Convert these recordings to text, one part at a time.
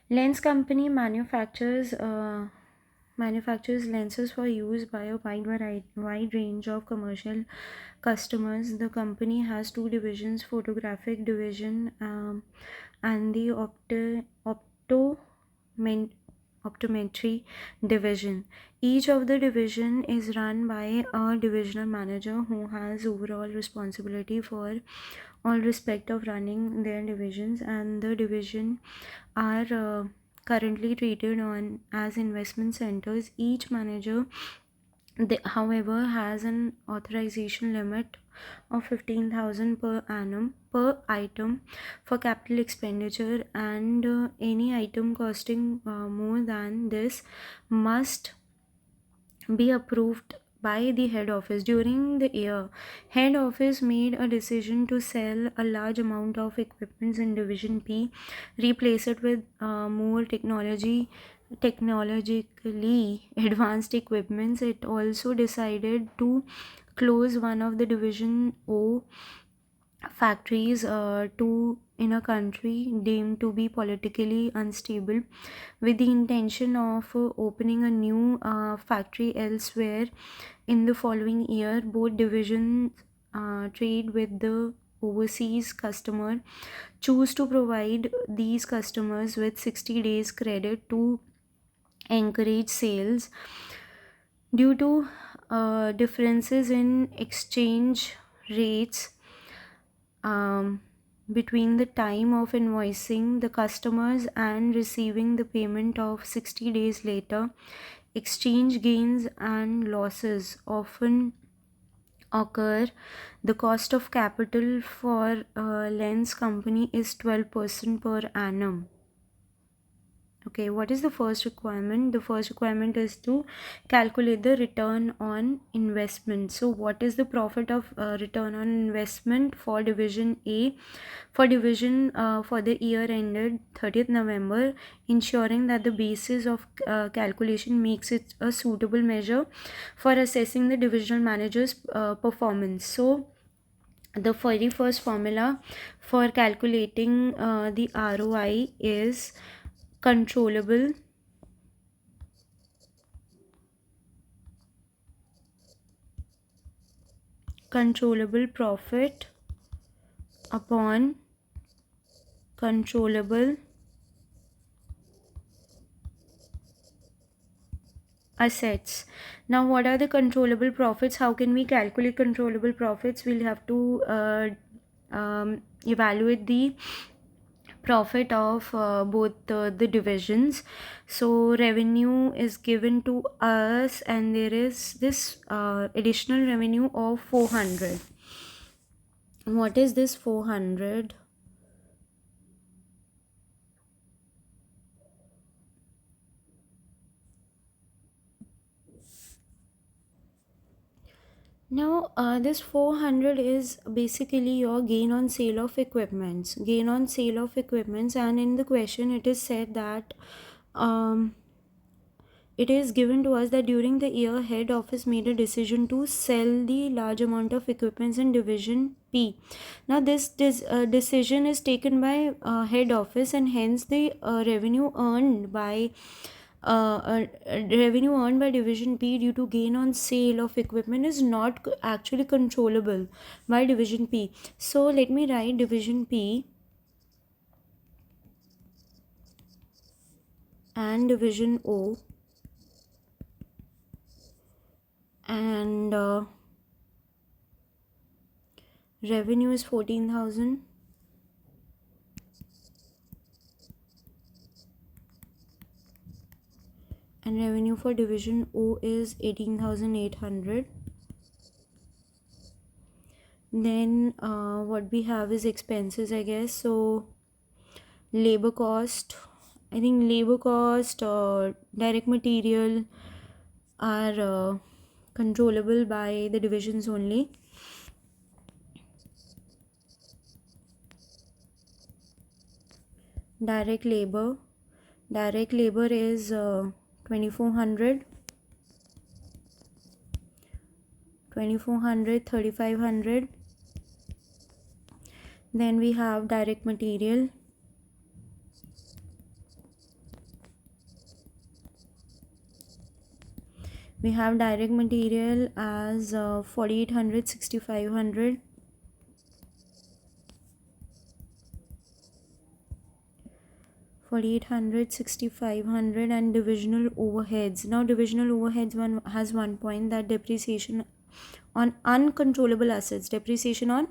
Lens company manufactures lenses for use by a wide range of commercial customers. The company has two divisions: photographic division and the optometry division. Each of the division is run by a divisional manager who has overall responsibility for all respect of running their divisions, and the division are currently treated on as investment centers. Each manager, however, has an authorization limit of 15,000 per annum per item for capital expenditure, and any item costing more than this must be approved by the head office. During the year, head office made a decision to sell a large amount of equipments in division P, replace it with more technologically advanced equipments. It also decided to close one of the division O factories to in a country deemed to be politically unstable, with the intention of opening a new factory elsewhere. In the following year, both divisions trade with the overseas customer, choose to provide these customers with 60 days credit to encourage sales. Due to differences in exchange rates um, between the time of invoicing the customers and receiving the payment of 60 days later, exchange gains and losses often occur. The cost of capital for a lens company is 12% per annum. Okay, what is the first requirement? The first requirement is to calculate the return on investment. So what is the profit of return on investment for division A? For division for the year ended 30th November, ensuring that the basis of calculation makes it a suitable measure for assessing the divisional manager's performance. So the very first formula for calculating the ROI is controllable profit upon controllable assets. Now, what are the controllable profits? How can we calculate controllable profits? We'll have to evaluate the profit of both the divisions. So revenue is given to us, and there is this additional revenue of 400. What is this 400? Now, this 400 is basically your gain on sale of equipments. Gain on sale of equipments, and in the question, it is said that it is given to us that during the year, head office made a decision to sell the large amount of equipments in division P. Now, this decision is taken by head office, and hence the revenue earned by division P due to gain on sale of equipment is not actually controllable by division P. So let me write division P and division O, and revenue is 14,000. And revenue for division O is 18,800. Then what we have is expenses, I guess. So labor cost, I think labor cost or direct material are controllable by the divisions only. Direct labor is 2400, 3500. Then we have direct material, We have direct material as 4800, 6500. 4800, 6500, and divisional overheads. Now divisional overheads one has one point, that depreciation on uncontrollable assets. Depreciation on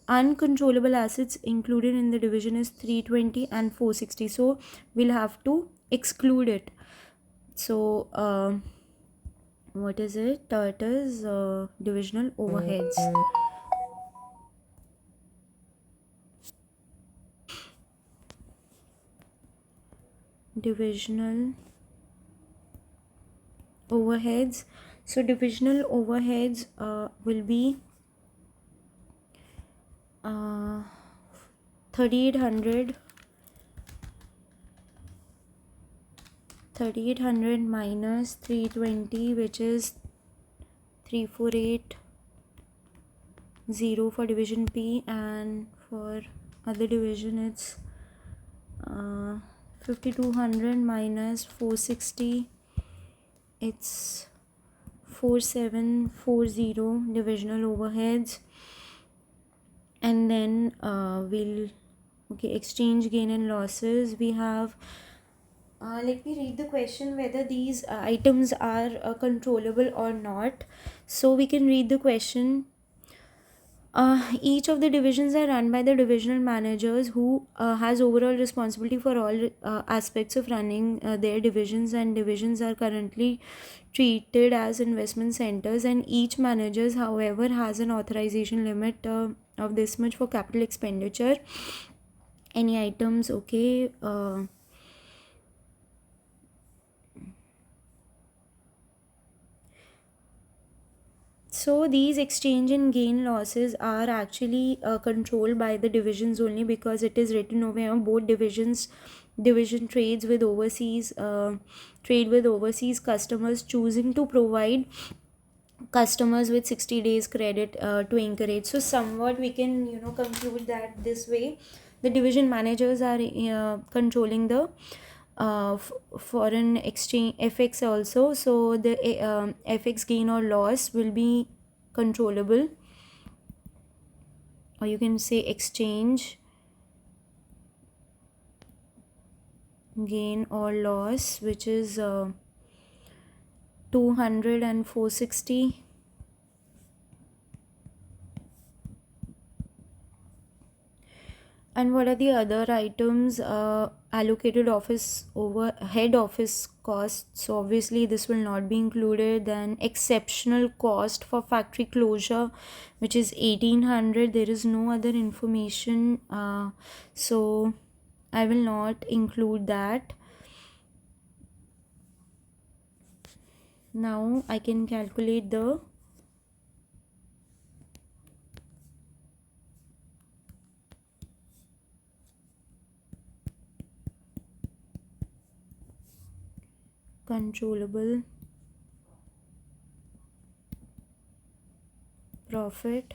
uncontrollable assets included in the division is 320 and 460. So we'll have to exclude it. So what is it? It is divisional overheads. Divisional overheads. So divisional overheads will be 3800 minus 320, which is 3480 for division P, and for other division it's 5200 minus 460, it's 4740 divisional overheads. And then exchange gain and losses. We have let me read the question whether these items are controllable or not. So we can read the question. Each of the divisions are run by the divisional managers who has overall responsibility for all aspects of running their divisions, and divisions are currently treated as investment centers, and each managers however has an authorization limit of this much for capital expenditure. Any items? Okay. So these exchange and gain losses are actually controlled by the divisions only, because it is written over here. Both division trades with overseas customers, choosing to provide customers with 60 days credit to encourage. So somewhat we can conclude that this way the division managers are controlling the foreign exchange FX also. So the FX gain or loss will be controllable, or you can say exchange gain or loss, which is 200 and 460. And what are the other items? Allocated head office costs. So obviously this will not be included. Then exceptional cost for factory closure, which is 1800. There is no other information, so I will not include that. Now I can calculate the controllable profit.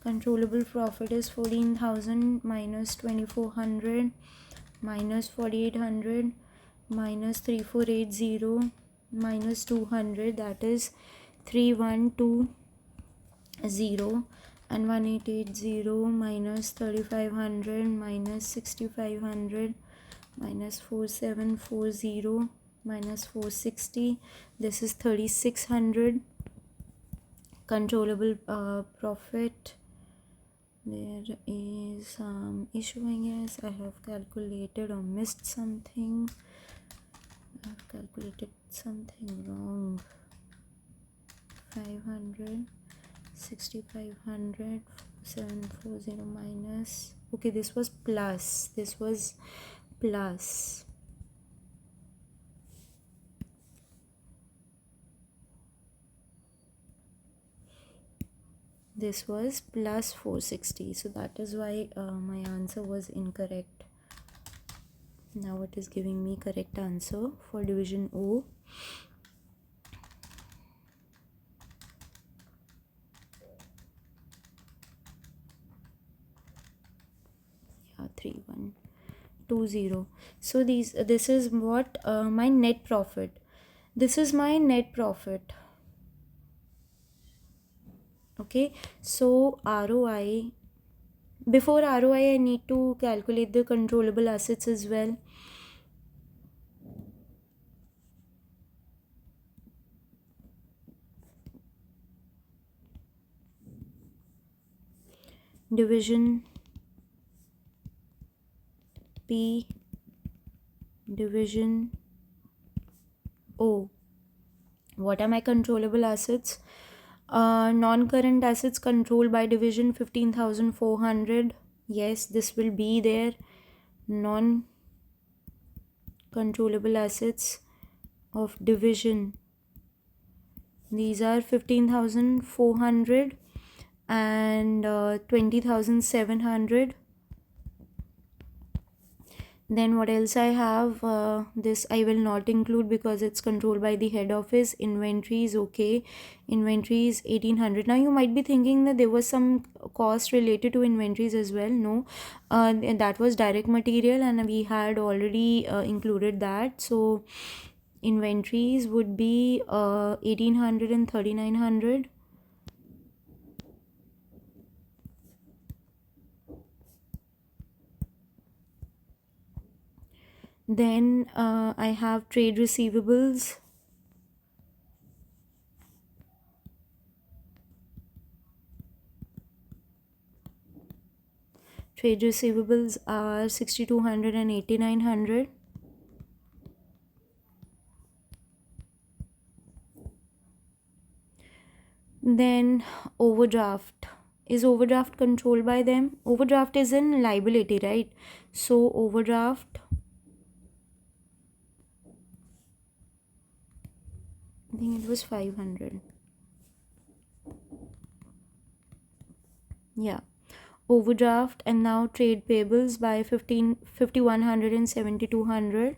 Controllable profit is 14,000 minus 2,400 minus 4,800 minus 3,480 minus 200, that is 3,120, and 1,880 minus 3,500 minus 6,500 minus 4,740 minus 460, this is 3,600. Controllable profit, there is some issue, I guess. I have calculated or missed something. I have calculated something wrong. 500, 6,500, 740 minus. Okay, this was plus. This was plus. This was plus 460. So that is why my answer was incorrect. Now it is giving me correct answer for division O. Yeah, 3120. So this is what my net profit. This is my net profit. Okay, so ROI, before ROI, I need to calculate the controllable assets as well. Division P, division O. What are my controllable assets? Non-current assets controlled by division 15,400. Yes, this will be there. Non-controllable assets of division. These are 15,400 and 20,700. Then what else I have? This I will not include because it's controlled by the head office. Inventories, okay. Inventories 1800. Now you might be thinking that there was some cost related to inventories as well. No, that was direct material and we had already included that. So inventories would be 1800 and 3900. Then I have trade receivables. Trade receivables are 6200 and 8900. Then overdraft. Is overdraft controlled by them? Overdraft is in liability, right? So overdraft, I think it was 500. Yeah. Overdraft, and now trade payables by 5100 and 7200.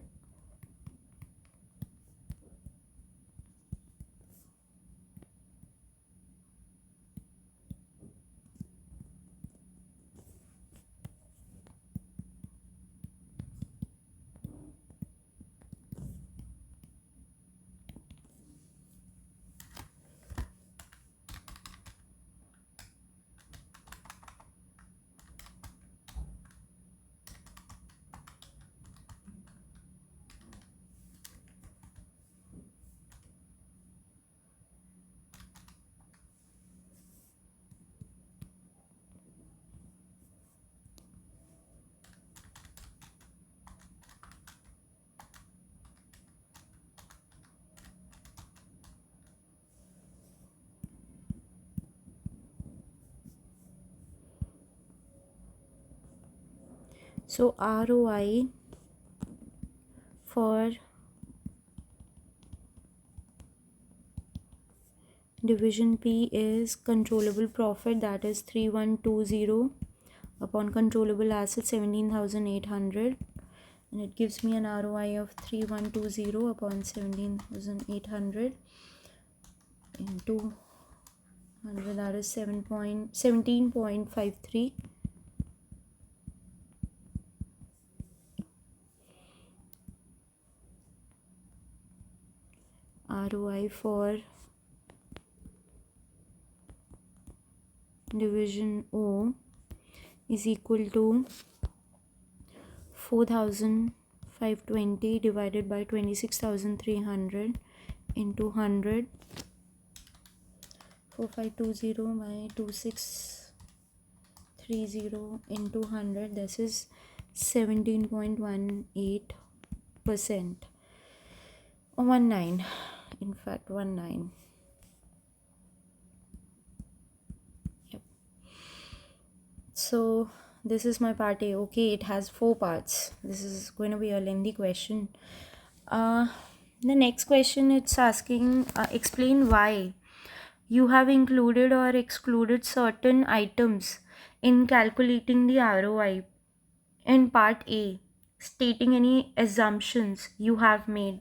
So ROI for division P is controllable profit, that is 3120 upon controllable assets 17,800, and it gives me an ROI of 3120 upon 17,800 into 100, that is 17.53. ROI for division O is equal to 4,520 divided by 26,300 into 100. 4520 by 2630 into 100, this is 17.18%, or 19, in fact 19. Yep. So this is my part A. Okay, it has 4 parts. This is going to be a lengthy question. The next question, it's asking explain why you have included or excluded certain items in calculating the ROI. In part A, stating any assumptions you have made.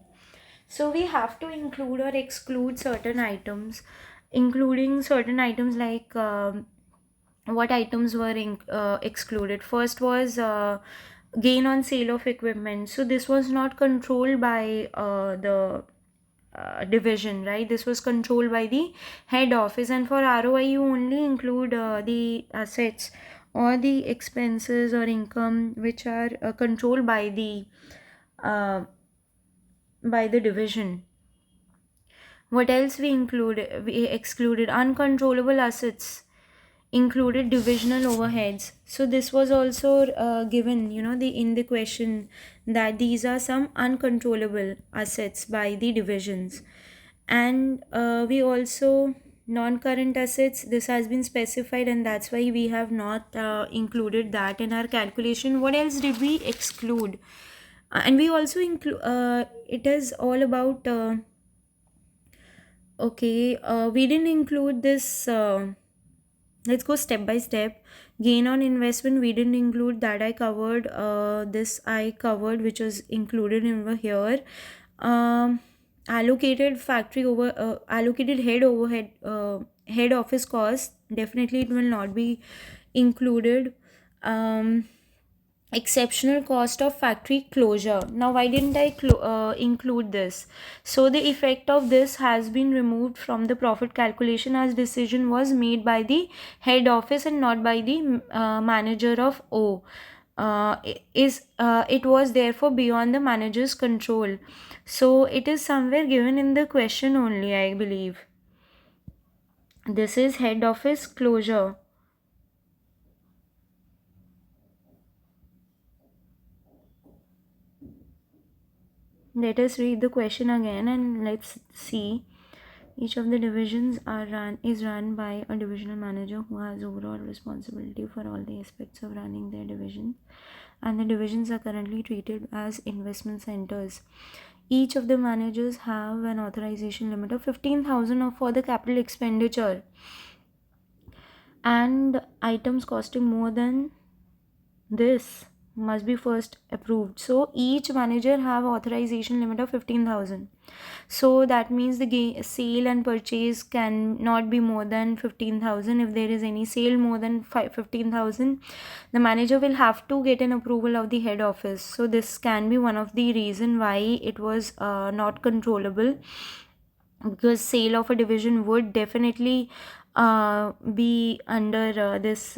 So we have to include or exclude certain items, including certain items like what items were excluded. First was gain on sale of equipment. So this was not controlled by the division, right? This was controlled by the head office, and for ROI you only include the assets or the expenses or income which are controlled uh, by the division. What else we included? We excluded uncontrollable assets, included divisional overheads. So this was also given, the in the question, that these are some uncontrollable assets by the divisions. And we also, non-current assets, this has been specified, and that's why we have not included that in our calculation. What else did we exclude? And we also include, it is all about okay, we didn't include this. Let's go step by step. Gain on investment, we didn't include that. I covered this. I covered, which was included over here. Um, Allocated factory over allocated head overhead head office cost. Definitely, it will not be included. Um, Exceptional cost of factory closure. Now, why didn't I include this? So the effect of this has been removed from the profit calculation, as decision was made by the head office and not by the manager of O. It was therefore beyond the manager's control. So it is somewhere given in the question only, I believe. This is head office closure. Let us read the question again and let's see. Each of the divisions is run by a divisional manager who has overall responsibility for all the aspects of running their division, and the divisions are currently treated as investment centers. Each of the managers have an authorization limit of 15,000 for the capital expenditure, and items costing more than this must be first approved. So each manager have authorization limit of 15,000. So that means the sale and purchase can not be more than 15,000. If there is any sale more than 15,000, the manager will have to get an approval of the head office. So this can be one of the reason why it was not controllable, because sale of a division would definitely be under this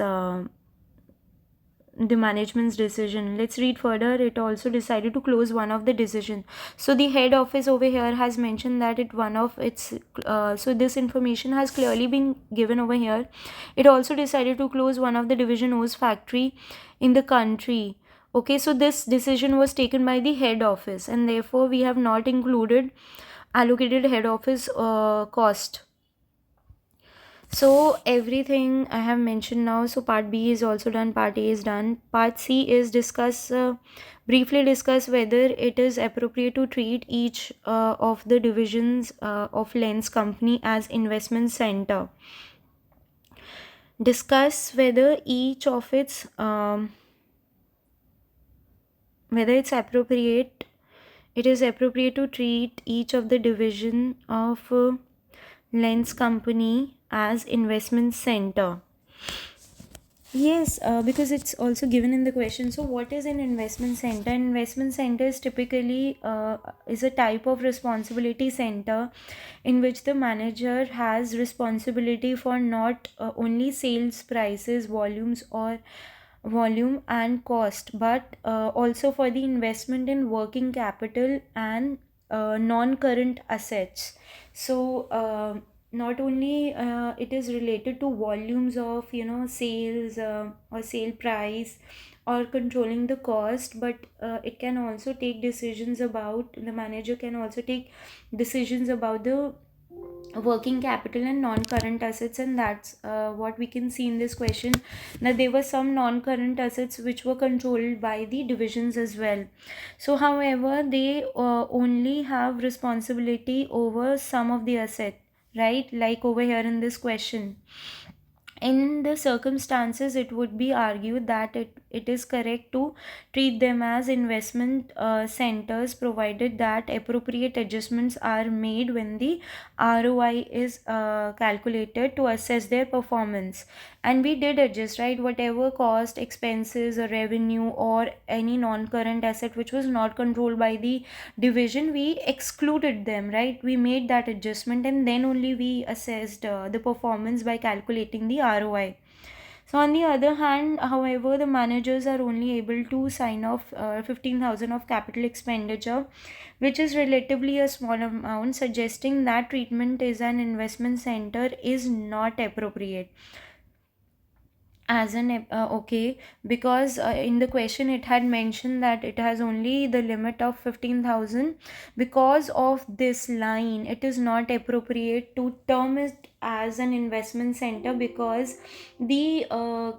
the management's decision. Let's read further. It also decided to close one of the decision. So the head office over here has mentioned that it one of its so this information has clearly been given over here. It also decided to close one of the division O's factory in the country. Okay, so this decision was taken by the head office, and therefore we have not included allocated head office cost. So everything I have mentioned now. So part B is also done, part A is done. Part C is briefly discuss whether it is appropriate to treat each of the divisions of Lens company as investment center. Discuss whether each of its whether it's appropriate. It is appropriate to treat each of the division of Lens company as investment center. Yes, because it's also given in the question. So what is an investment center? An investment center is typically is a type of responsibility center in which the manager has responsibility for not only sales prices, volume and cost, but also for the investment in working capital and non-current assets. So not only it is related to volumes of sales or sale price or controlling the cost, but it can also take decisions about, the manager can also take decisions about the working capital and non-current assets. And that's what we can see in this question. Now there were some non-current assets which were controlled by the divisions as well. So however, they only have responsibility over some of the asset, right? Like over here in this question, in the circumstances it would be argued that it is correct to treat them as investment centers, provided that appropriate adjustments are made when the ROI is calculated to assess their performance. and we did adjust, right? Whatever cost, expenses, or revenue, or any non-current asset which was not controlled by the division, we excluded them, right? We made that adjustment, and then only we assessed the performance by calculating the ROI. So on the other hand, however, the managers are only able to sign off 15,000 of capital expenditure, which is relatively a small amount, suggesting that treatment is an investment center is not appropriate as an okay, because in the question it had mentioned that it has only the limit of 15,000. Because of this line, it is not appropriate to term it as an investment center, because the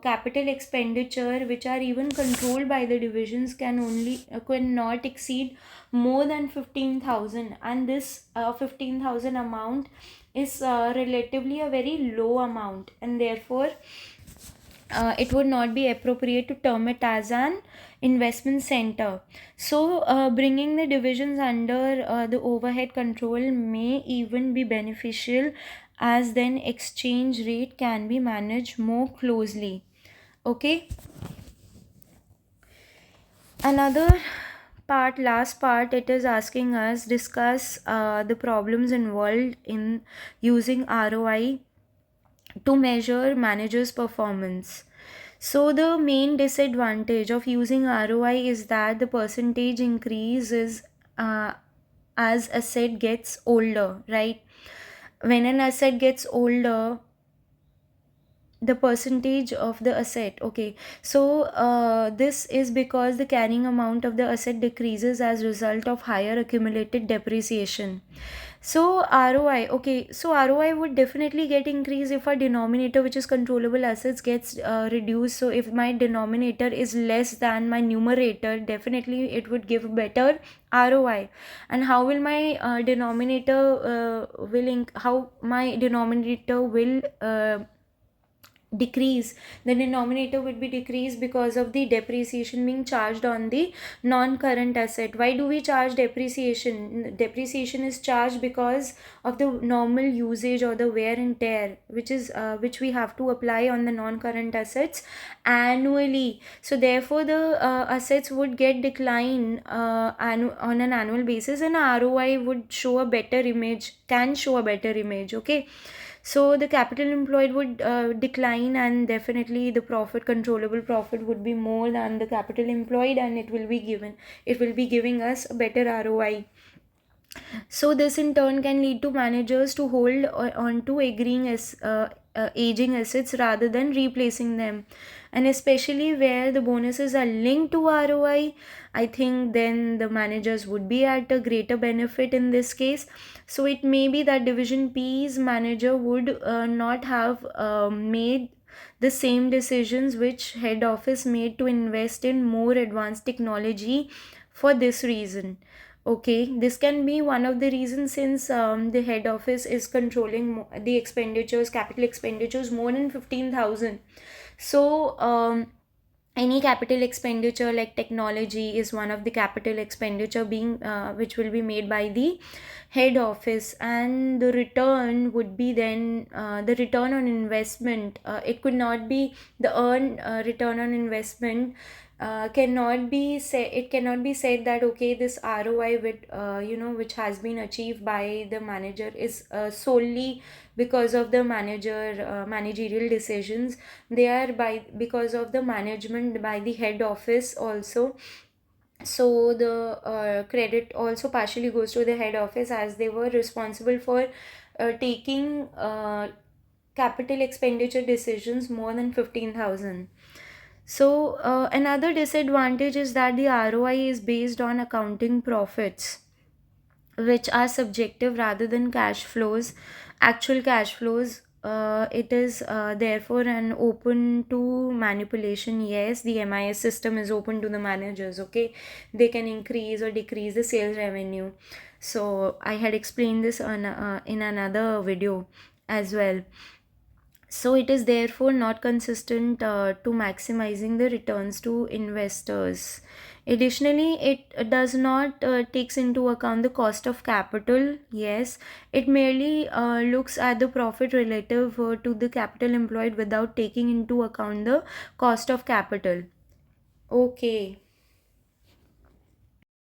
capital expenditure which are even controlled by the divisions cannot exceed more than 15,000, and this 15,000 amount is relatively a very low amount, and therefore it would not be appropriate to term it as an investment center. So, bringing the divisions under the overhead control may even be beneficial, as then exchange rate can be managed more closely. Okay, another last part, it is asking us discuss the problems involved in using ROI to measure managers' performance. So, the main disadvantage of using ROI is that the percentage increases as asset gets older, right? When an asset gets older, the percentage of the asset, okay, so this is because the carrying amount of the asset decreases as result of higher accumulated depreciation. So ROI, okay, so ROI would definitely get increased if our denominator, which is controllable assets, gets reduced. So if my denominator is less than my numerator, definitely it would give better ROI. And how will my denominator how my denominator will decrease? The denominator would be decreased because of the depreciation being charged on the non-current asset. Why do we charge depreciation? Depreciation is charged because of the normal usage or the wear and tear, which we have to apply on the non-current assets annually. So therefore the assets would get decline on an annual basis, and ROI would show a better image, can show a better image. Okay, so the capital employed would decline, and definitely the controllable profit would be more than the capital employed, and it will be giving us a better ROI. So this in turn can lead to managers to hold on to aging assets rather than replacing them, and especially where the bonuses are linked to ROI, I think then the managers would be at a greater benefit in this case. So it may be that division P's manager would not have made the same decisions which head office made to invest in more advanced technology for this reason. Okay, this can be one of the reasons, since the head office is controlling the expenditures, capital expenditures more than 15,000. So, any capital expenditure like technology is one of the capital expenditure being which will be made by the head office, and the return would be then the return on investment. It could not be the earn return on investment cannot be say it cannot be said that okay, this ROI with which has been achieved by the manager is solely because of the managerial decisions. They are by because of the management by the head office also. So the credit also partially goes to the head office, as they were responsible for taking capital expenditure decisions more than 15,000. So, another disadvantage is that the ROI is based on accounting profits, which are subjective rather than actual cash flows. It is therefore an open to manipulation. Yes, the MIS system is open to the managers. Okay, they can increase or decrease the sales revenue. So I had explained this in another video as well. So it is therefore not consistent to maximizing the returns to investors. Additionally, it does not takes into account the cost of capital. Yes, it merely looks at the profit relative to the capital employed without taking into account the cost of capital. Okay.